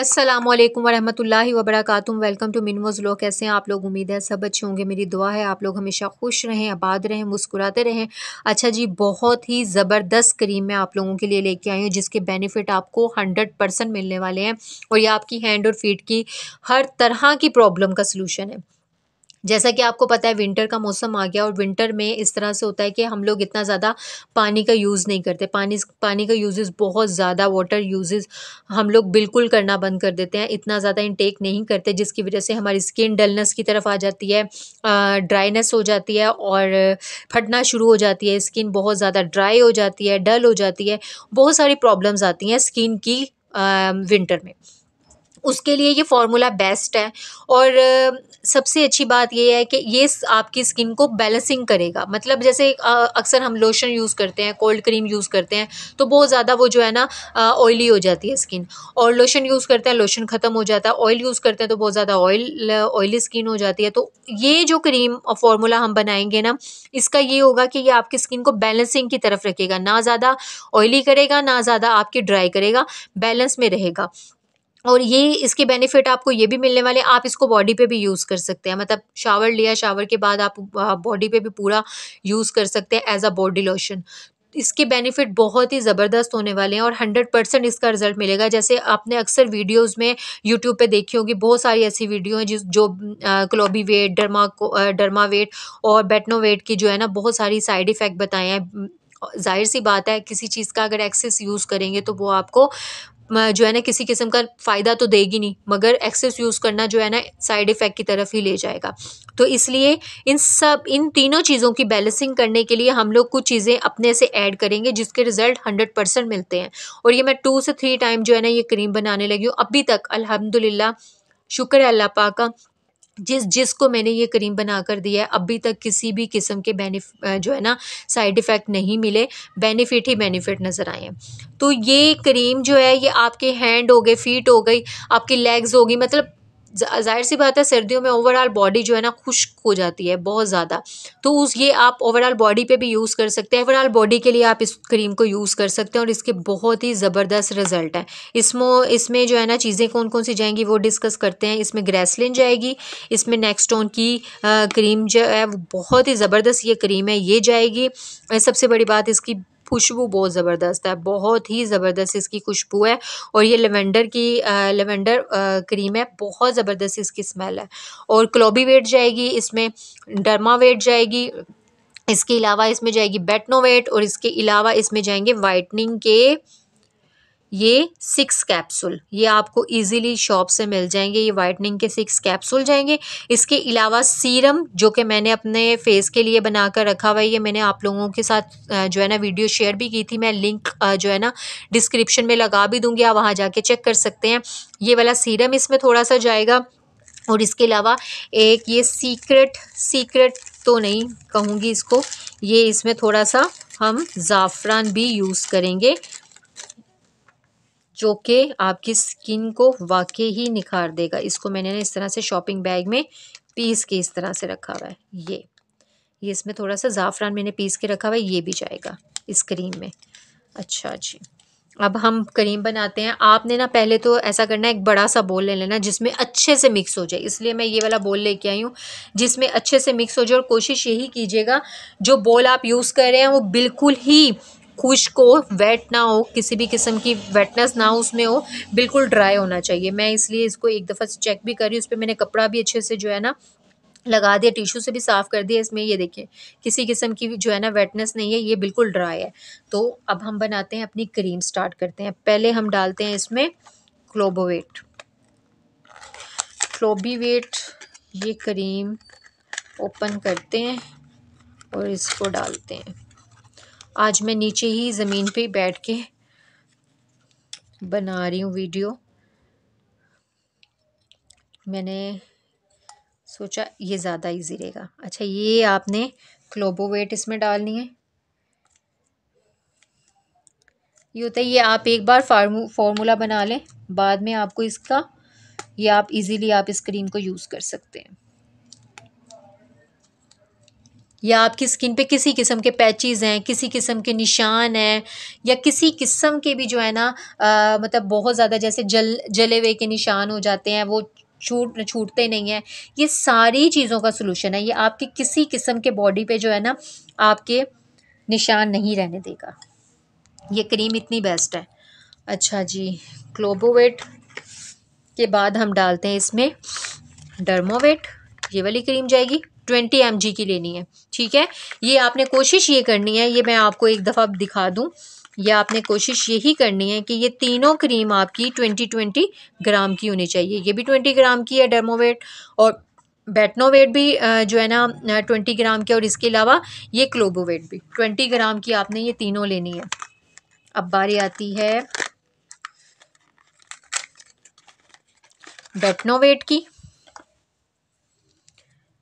अस्सलामुअलैकुम वरहमतुल्लाहि वबरकातुहू। Welcome to Minmoz vlog. कैसे हैं आप लोग? उम्मीद है सब अच्छे होंगे। मेरी दुआ है आप लोग हमेशा खुश रहें, आबाद रहें, मुस्कुराते रहें। अच्छा जी, बहुत ही ज़बरदस्त क्रीम मैं आप लोगों के लिए लेके आई हूँ जिसके बेनिफिट आपको 100% मिलने वाले हैं और ये आपकी हैंड और फीट की हर तरह की प्रॉब्लम का सलूशन है। जैसा कि आपको पता है विंटर का मौसम आ गया और विंटर में इस तरह से होता है कि हम लोग इतना ज़्यादा पानी का यूज़ नहीं करते। पानी का यूजेस बहुत ज़्यादा, वाटर यूजेस हम लोग बिल्कुल करना बंद कर देते हैं, इतना ज़्यादा इनटेक नहीं करते, जिसकी वजह से हमारी स्किन डलनेस की तरफ आ जाती है, ड्राइनेस हो जाती है और फटना शुरू हो जाती है। स्किन बहुत ज़्यादा ड्राई हो जाती है, डल हो जाती है, बहुत सारी प्रॉब्लम्स आती हैं स्किन की विंटर में। उसके लिए ये फार्मूला बेस्ट है और सबसे अच्छी बात ये है कि ये आपकी स्किन को बैलेंसिंग करेगा। मतलब जैसे अक्सर हम लोशन यूज़ करते हैं, कोल्ड क्रीम यूज़ करते हैं तो बहुत ज़्यादा वो जो है ना ऑयली हो जाती है स्किन, और लोशन यूज़ करते हैं, लोशन ख़त्म हो जाता है, ऑयल यूज़ करते हैं तो बहुत ज़्यादा ऑयली स्किन हो जाती है। तो ये जो क्रीम फार्मूला हम बनाएंगे ना, इसका ये होगा कि ये आपकी स्किन को बैलेंसिंग की तरफ रखेगा, ना ज़्यादा ऑयली करेगा ना ज़्यादा आपकी ड्राई करेगा, बैलेंस में रहेगा। और ये इसके बेनिफिट आपको ये भी मिलने वाले हैं, आप इसको बॉडी पे भी यूज़ कर सकते हैं। मतलब शावर लिया, शावर के बाद आप बॉडी पे भी पूरा यूज़ कर सकते हैं एज अ बॉडी लोशन। इसके बेनिफिट बहुत ही ज़बरदस्त होने वाले हैं और 100% इसका रिजल्ट मिलेगा। जैसे आपने अक्सर वीडियोस में यूट्यूब पे देखी होगी, बहुत सारी ऐसी वीडियो हैं जो क्लोबी वेट, डर्मा वेट और बेटनो वेट की जो है ना बहुत सारी साइड इफ़ेक्ट बताए हैं। जाहिर सी बात है, किसी चीज़ का अगर एक्सेस यूज़ करेंगे तो वो आपको जो है ना किसी किस्म का फ़ायदा तो देगी नहीं, मगर एक्सेस यूज़ करना जो है ना साइड इफ़ेक्ट की तरफ ही ले जाएगा। तो इसलिए इन तीनों चीज़ों की बैलेंसिंग करने के लिए हम लोग कुछ चीज़ें अपने से ऐड करेंगे जिसके रिज़ल्ट 100% मिलते हैं। और ये मैं 2 से 3 टाइम जो है ना ये क्रीम बनाने लगी हूँ। अभी तक अल्हम्दुलिल्लाह, शुक्र है अल्लाह पाक का, जिसको मैंने ये क्रीम बनाकर दिया है अभी तक किसी भी किस्म के जो है ना साइड इफ़ेक्ट नहीं मिले, बेनिफिट ही बेनिफिट नज़र आए हैं। तो ये क्रीम जो है ये आपके हैंड हो गए, फीट हो गई, आपकी लेग्स होगी, मतलब ज़ाहिर सी बात है सर्दियों में ओवरऑल बॉडी जो है ना खुश्क हो जाती है बहुत ज़्यादा। तो उस ये आप ओवरऑल बॉडी पे भी यूज़ कर सकते हैं, ओवरऑल बॉडी के लिए आप इस क्रीम को यूज़ कर सकते हैं और इसके बहुत ही ज़बरदस्त रिजल्ट है। इसमें जो है ना चीज़ें कौन कौन सी जाएंगी वो डिस्कस करते हैं। इसमें ग्रेसलिन जाएगी, इसमें नेक्स्टोन की क्रीम जो है वो बहुत ही ज़बरदस्त ये क्रीम है, ये जाएगी। सबसे बड़ी बात इसकी खुशबू बहुत ज़बरदस्त है, बहुत ही ज़बरदस्त इसकी खुशबू है। और ये लेवेंडर क्रीम है, बहुत ज़बरदस्त इसकी स्मेल है। और क्लोबी वेट जाएगी, इसमें डर्मा वेट जाएगी, इसके अलावा इसमें जाएगी बेटनोवेट और इसके अलावा इसमें जाएंगे वाइटनिंग के ये 6 कैप्सूल। ये आपको इजीली शॉप से मिल जाएंगे, ये वाइटनिंग के 6 कैप्सूल जाएंगे। इसके अलावा सीरम जो कि मैंने अपने फेस के लिए बनाकर रखा हुआ है, ये मैंने आप लोगों के साथ जो है ना वीडियो शेयर भी की थी, मैं लिंक जो है ना डिस्क्रिप्शन में लगा भी दूंगी, आप वहाँ जाके चेक कर सकते हैं। ये वाला सीरम इसमें थोड़ा सा जाएगा। और इसके अलावा एक ये सीक्रेट तो नहीं कहूँगी इसको, ये इसमें थोड़ा सा हम ज़ाफ़रान भी यूज़ करेंगे जो कि आपकी स्किन को वाकई ही निखार देगा। इसको मैंने ना इस तरह से शॉपिंग बैग में पीस के इस तरह से रखा हुआ है। ये इसमें थोड़ा सा ज़ाफ़रान मैंने पीस के रखा हुआ है, ये भी जाएगा इस क्रीम में। अच्छा जी, अब हम क्रीम बनाते हैं। आपने ना पहले तो ऐसा करना है, एक बड़ा सा बोल ले लेना जिसमें अच्छे से मिक्स हो जाए, इसलिए मैं ये वाला बोल लेके आई हूँ जिसमें अच्छे से मिक्स हो जाए। और कोशिश यही कीजिएगा जो बोल आप यूज़ कर रहे हैं वो बिल्कुल ही खुश्क हो, वेट ना हो, किसी भी किस्म की वेटनेस ना हो उसमें हो, बिल्कुल ड्राई होना चाहिए। मैं इसलिए इसको एक दफ़ा चेक भी करी, उस पर मैंने कपड़ा भी अच्छे से जो है ना लगा दिया, टिश्यू से भी साफ़ कर दिया। इसमें ये देखिए किसी किस्म की जो है ना वेटनेस नहीं है, ये बिल्कुल ड्राई है। तो अब हम बनाते हैं अपनी क्रीम, स्टार्ट करते हैं। पहले हम डालते हैं इसमें क्लोबीवेट, ये क्रीम ओपन करते हैं और इसको डालते हैं। आज मैं नीचे ही ज़मीन पे बैठ के बना रही हूँ वीडियो, मैंने सोचा ये ज़्यादा इजी रहेगा। अच्छा, ये आपने क्लोबोवेट इसमें डालनी है। ये होता है, ये आप एक बार फार्मूला बना लें, बाद में आपको इसका ये आप इजीली आप इस क्रीम को यूज़ कर सकते हैं। या आपकी स्किन पे किसी किस्म के पैचेस हैं, किसी किस्म के निशान हैं, या किसी किस्म के भी जो है ना मतलब बहुत ज़्यादा जैसे जले हुए के निशान हो जाते हैं, वो छूटते नहीं हैं, ये सारी चीज़ों का सॉल्यूशन है। ये आपकी किसी किस्म के बॉडी पे जो है ना आपके निशान नहीं रहने देगा। ये क्रीम इतनी बेस्ट है। अच्छा जी, ग्लोबोवेट के बाद हम डालते हैं इसमें डर्मोवेट। ये वाली क्रीम जाएगी, 20 mg की लेनी है, ठीक है। ये आपने कोशिश ये करनी है, ये मैं आपको एक दफ़ा दिखा दूं, ये आपने कोशिश यही करनी है कि ये तीनों क्रीम आपकी 20 ग्राम की होनी चाहिए। ये भी 20 ग्राम की है डर्मोवेट, और बेटनोवेट भी जो है ना 20 ग्राम की, और इसके अलावा ये क्लोबोवेट भी 20 ग्राम की आपने ये तीनों लेनी है। अब बारी आती है बेटनोवेट की।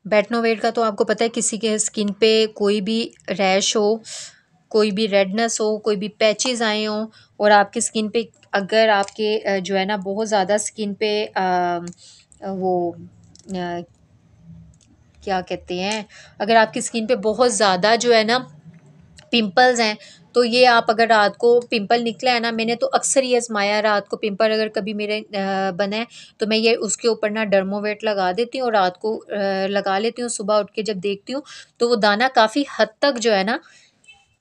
बेटनोवेट का तो आपको पता है, किसी के स्किन पे कोई भी रैश हो, कोई भी रेडनेस हो, कोई भी पैचेस आए हों, और आपकी स्किन पे अगर आपके जो है ना बहुत ज़्यादा स्किन पे वो क्या कहते हैं, अगर आपकी स्किन पे बहुत ज़्यादा जो है ना पिंपल्स हैं, तो ये आप अगर रात को पिंपल निकला है ना, मैंने तो अक्सर ये आजमाया, रात को पिंपल अगर कभी मेरे बने तो मैं ये उसके ऊपर ना डर्मोवेट लगा देती हूँ, और रात को लगा लेती हूँ। सुबह उठ के जब देखती हूँ तो वो दाना काफ़ी हद तक जो है ना,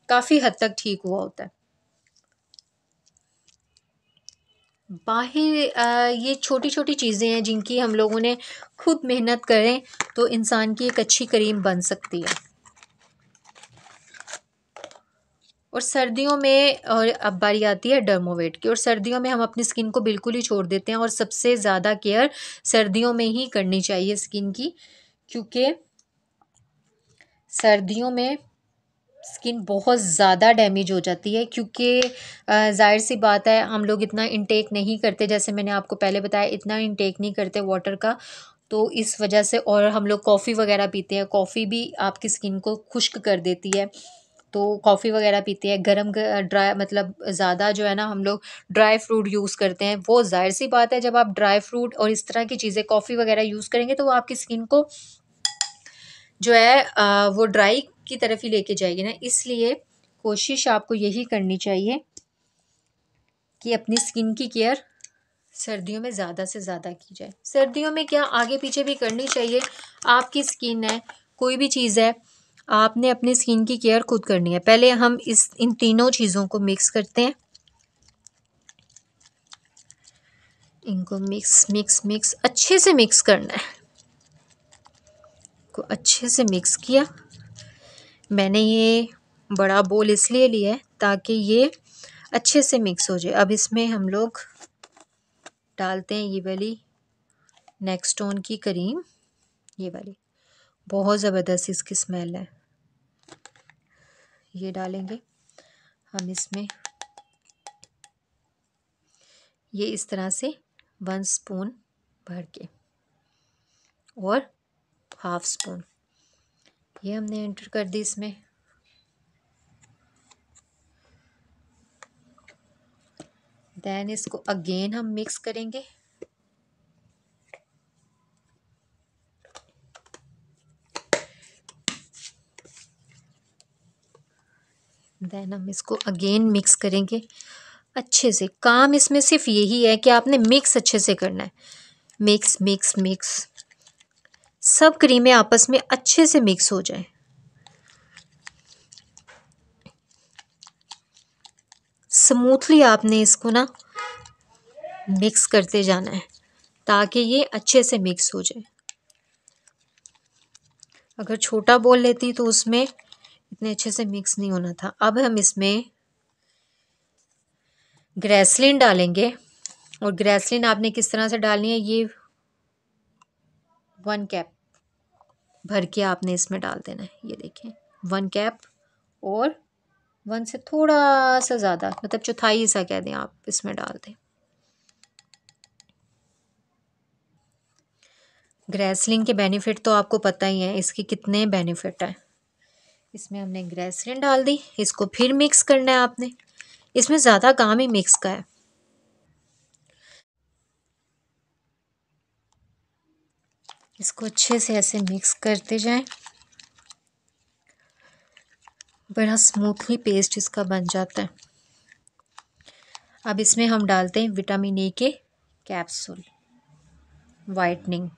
काफ़ी हद तक ठीक हुआ होता है। बाहर ये छोटी छोटी चीज़ें हैं जिनकी हम लोगों ने खुद मेहनत करें तो इंसान की एक अच्छी क्रीम बन सकती है। और सर्दियों में, और अब बारी आती है डर्मोवेट की, और सर्दियों में हम अपनी स्किन को बिल्कुल ही छोड़ देते हैं, और सबसे ज़्यादा केयर सर्दियों में ही करनी चाहिए स्किन की, क्योंकि सर्दियों में स्किन बहुत ज़्यादा डैमेज हो जाती है। क्योंकि ज़ाहिर सी बात है, हम लोग इतना इंटेक नहीं करते, जैसे मैंने आपको पहले बताया, इतना इंटेक नहीं करते वाटर का, तो इस वजह से। और हम लोग कॉफ़ी वगैरह पीते हैं, कॉफ़ी भी आपकी स्किन को खुश्क कर देती है, तो कॉफ़ी वगैरह पीते हैं, गरम ड्राई मतलब ज़्यादा जो है ना हम लोग ड्राई फ्रूट यूज़ करते हैं। वो ज़ाहिर सी बात है, जब आप ड्राई फ्रूट और इस तरह की चीज़ें कॉफ़ी वगैरह यूज़ करेंगे तो वो आपकी स्किन को जो है वो ड्राई की तरफ ही लेके जाएगी ना। इसलिए कोशिश आपको यही करनी चाहिए कि अपनी स्किन की केयर सर्दियों में ज़्यादा से ज़्यादा की जाए। सर्दियों में क्या, आगे पीछे भी करनी चाहिए, आपकी स्किन है, कोई भी चीज़ है, आपने अपनी स्किन की केयर खुद करनी है। पहले हम इन तीनों चीज़ों को मिक्स करते हैं, इनको मिक्स मिक्स मिक्स अच्छे से मिक्स करना है। को अच्छे से मिक्स किया, मैंने ये बड़ा बोल इसलिए लिया है ताकि ये अच्छे से मिक्स हो जाए। अब इसमें हम लोग डालते हैं ये वाली नेक्स्टोन की क्रीम, ये वाली बहुत ज़बरदस्त इसकी स्मेल है। ये डालेंगे हम इसमें, ये इस तरह से 1 स्पून भर के, और 1/2 स्पून ये हमने एंटर कर दी इसमें। देन इसको अगेन हम मिक्स करेंगे, देन हम इसको अगेन मिक्स करेंगे अच्छे से। काम इसमें सिर्फ यही है कि आपने मिक्स अच्छे से करना है, मिक्स मिक्स मिक्स, सब क्रीमें आपस में अच्छे से मिक्स हो जाए। स्मूथली आपने इसको ना मिक्स करते जाना है ताकि ये अच्छे से मिक्स हो जाए। अगर छोटा बोल लेती तो उसमें इतने अच्छे से मिक्स नहीं होना था। अब हम इसमें ग्रेसलिन डालेंगे, और ग्रेसलिन आपने किस तरह से डालनी है, ये 1 कैप भर के आपने इसमें डाल देना है। ये देखें 1 कैप, और 1 से थोड़ा सा ज़्यादा, मतलब चौथाई सा कह दें आप, इसमें डाल दें। ग्रेसलिन के बेनिफिट तो आपको पता ही है, इसके कितने बेनिफिट हैं। इसमें हमने ग्रेसलिन डाल दी, इसको फिर मिक्स करना है आपने, इसमें ज़्यादा काम ही मिक्स का है। इसको अच्छे से ऐसे मिक्स करते जाएं। बड़ा स्मूथली पेस्ट इसका बन जाता है। अब इसमें हम डालते हैं विटामिन ए के कैप्सूल वाइटनिंग।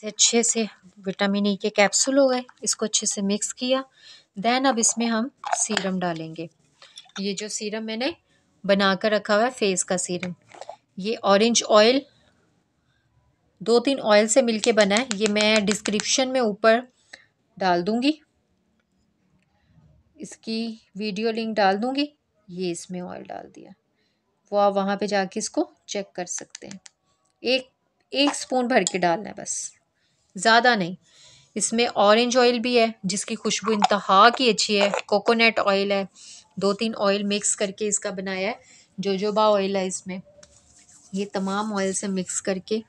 अच्छे से विटामिन ई के कैप्सूल हो गए, इसको अच्छे से मिक्स किया। देन अब इसमें हम सीरम डालेंगे। ये जो सीरम मैंने बनाकर रखा हुआ है फेस का सीरम, ये ऑरेंज ऑयल 2-3 ऑयल से मिलके बना है। ये मैं डिस्क्रिप्शन में ऊपर डाल दूंगी, इसकी वीडियो लिंक डाल दूंगी। ये इसमें ऑयल डाल दिया, वो आप वहाँ पे जाके इसको चेक कर सकते हैं। एक स्पून भर के डालना है बस, ज़्यादा नहीं। इसमें ऑरेंज ऑयल भी है जिसकी खुशबू इंतहा की अच्छी है, कोकोनट ऑयल है, 2-3 ऑयल मिक्स करके इसका बनाया है। जोजोबा ऑयल है इसमें, ये तमाम ऑयल से मिक्स करके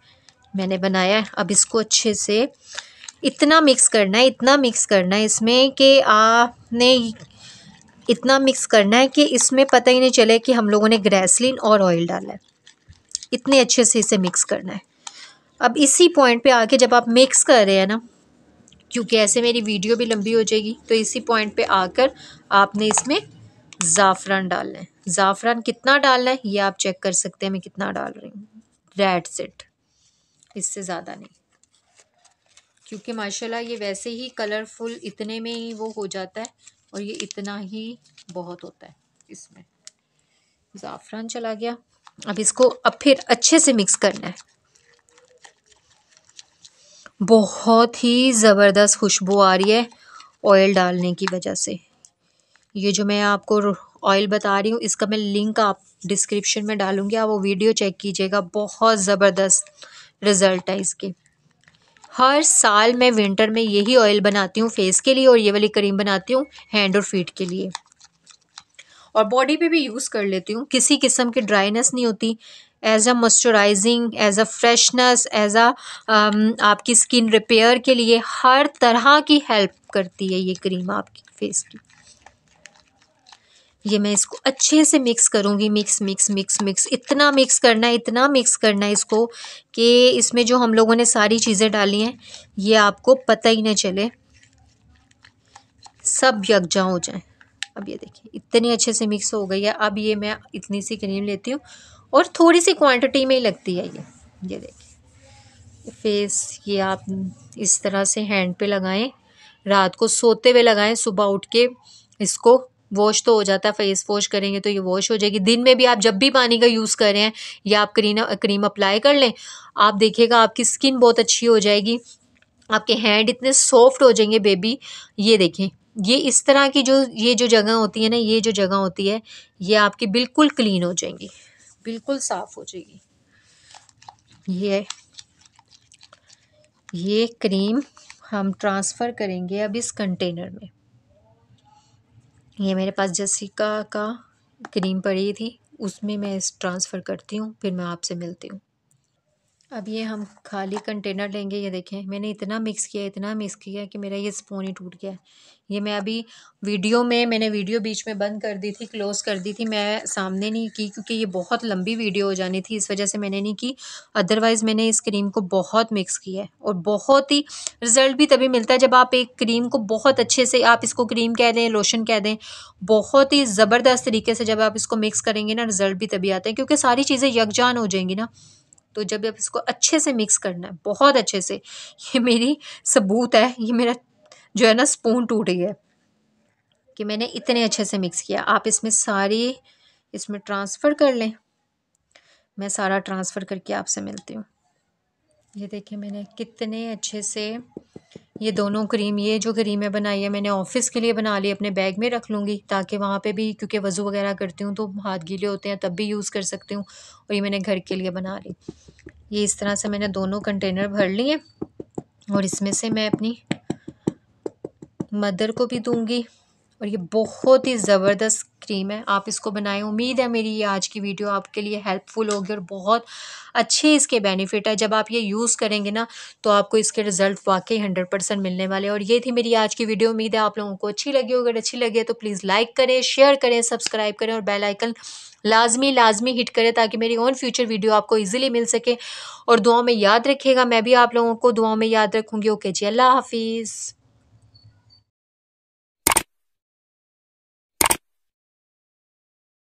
मैंने बनाया है। अब इसको अच्छे से इतना मिक्स करना है, इतना मिक्स करना है इसमें कि आपने इतना मिक्स करना है कि इसमें पता ही नहीं चले कि हम लोगों ने ग्रेसलिन और ऑयल डाला है। इतने अच्छे से इसे मिक्स करना है। अब इसी पॉइंट पे आके जब आप मिक्स कर रहे हैं ना, क्योंकि ऐसे मेरी वीडियो भी लंबी हो जाएगी, तो इसी पॉइंट पे आकर आपने इसमें ज़ाफ़रान डालना है। ज़ाफ़रान कितना डालना है ये आप चेक कर सकते हैं, मैं कितना डाल रही हूँ। दैट्स इट, इससे ज़्यादा नहीं, क्योंकि माशाल्लाह ये वैसे ही कलरफुल इतने में ही वो हो जाता है और ये इतना ही बहुत होता है। इसमें ज़ाफ़रान चला गया। अब इसको अब फिर अच्छे से मिक्स करना है। बहुत ही ज़बरदस्त खुशबू आ रही है ऑयल डालने की वजह से। ये जो मैं आपको ऑयल बता रही हूँ इसका मैं लिंक आप डिस्क्रिप्शन में डालूंगी, आप वो वीडियो चेक कीजिएगा। बहुत ज़बरदस्त रिज़ल्ट है इसके। हर साल मैं विंटर में यही ऑयल बनाती हूँ फेस के लिए और ये वाली क्रीम बनाती हूँ हैंड और फीट के लिए, और बॉडी पे भी यूज़ कर लेती हूँ। किसी किस्म की ड्राइनेस नहीं होती। As a moisturising, as a freshness, as a आपकी स्किन रिपेयर के लिए हर तरह की हेल्प करती है ये क्रीम आपकी फेस की। ये मैं इसको अच्छे से मिक्स करूँगी, मिक्स मिक्स मिक्स मिक्स, इतना मिक्स करना है, इतना मिक्स करना है इसको कि इसमें जो हम लोगों ने सारी चीज़ें डाली हैं ये आपको पता ही नहीं चले, सब यकजा हो जाए। अब ये देखिए इतनी अच्छे से मिक्स हो गई है। अब ये मैं इतनी सी क्रीम लेती हूँ और थोड़ी सी क्वांटिटी में ही लगती है ये देखिए फेस। ये आप इस तरह से हैंड पे लगाएं, रात को सोते हुए लगाएं, सुबह उठ के इसको वॉश तो हो जाता है, फेस वॉश करेंगे तो ये वॉश हो जाएगी। दिन में भी आप जब भी पानी का यूज़ कर रहे हैं या आप क्रीम अप्लाई कर लें, आप देखिएगा आपकी स्किन बहुत अच्छी हो जाएगी, आपके हैंड इतने सॉफ्ट हो जाएंगे बेबी। ये देखें, ये इस तरह की जो जगह होती है ना, ये जो जगह होती है ये आपकी बिल्कुल क्लीन हो जाएंगी, बिल्कुल साफ़ हो जाएगी। ये क्रीम हम ट्रांसफ़र करेंगे अब इस कंटेनर में। ये मेरे पास जसिका का क्रीम पड़ी थी, उसमें मैं इस ट्रांसफ़र करती हूँ, फिर मैं आपसे मिलती हूँ। अब ये हम खाली कंटेनर लेंगे। ये देखें मैंने इतना मिक्स किया, इतना मिक्स किया कि मेरा ये स्पून ही टूट गया। ये मैं अभी मैंने वीडियो बीच में बंद कर दी थी, क्लोज़ कर दी थी, मैं सामने नहीं की क्योंकि ये बहुत लंबी वीडियो हो जानी थी, इस वजह से मैंने नहीं की। अदरवाइज़ मैंने इस क्रीम को बहुत मिक्स किया है और बहुत ही रिज़ल्ट भी तभी मिलता है जब आप एक क्रीम को बहुत अच्छे से, आप इसको क्रीम कह दें, लोशन कह दें, बहुत ही ज़बरदस्त तरीके से जब आप इसको मिक्स करेंगे ना, रिज़ल्ट भी तभी आता है क्योंकि सारी चीज़ें यकजान हो जाएंगी ना। तो जब आप इसको अच्छे से मिक्स करना है, बहुत अच्छे से, ये मेरी सबूत है, ये मेरा जो है ना स्पून टूट गया कि मैंने इतने अच्छे से मिक्स किया। आप इसमें ट्रांसफ़र कर लें, मैं सारा ट्रांसफ़र करके आपसे मिलती हूँ। ये देखिए मैंने कितने अच्छे से ये दोनों क्रीम, ये जो क्रीमें बनाई है मैंने ऑफ़िस के लिए बना ली, अपने बैग में रख लूँगी ताकि वहाँ पे भी, क्योंकि वज़ू वगैरह करती हूँ तो हाथ गीले होते हैं तब भी यूज़ कर सकती हूँ, और ये मैंने घर के लिए बना ली। ये इस तरह से मैंने दोनों कंटेनर भर लिए और इसमें से मैं अपनी मदर को भी दूंगी। और ये बहुत ही ज़बरदस्त क्रीम है, आप इसको बनाएं। उम्मीद है मेरी ये आज की वीडियो आपके लिए हेल्पफुल होगी और बहुत अच्छे इसके बेनिफिट है। जब आप ये यूज़ करेंगे ना तो आपको इसके रिजल्ट वाकई 100% मिलने वाले। और ये थी मेरी आज की वीडियो, उम्मीद है आप लोगों को अच्छी लगी होगी। अगर अच्छी लगी है तो प्लीज़ लाइक करें, शेयर करें, सब्सक्राइब करें और बेल आइकन लाजमी हिट करें ताकि मेरी ऑन फ्यूचर वीडियो आपको ईजिली मिल सके। और दुआओं में याद रखिएगा, मैं भी आप लोगों को दुआओं में याद रखूँगी। ओके जी, अल्लाह हाफिज़।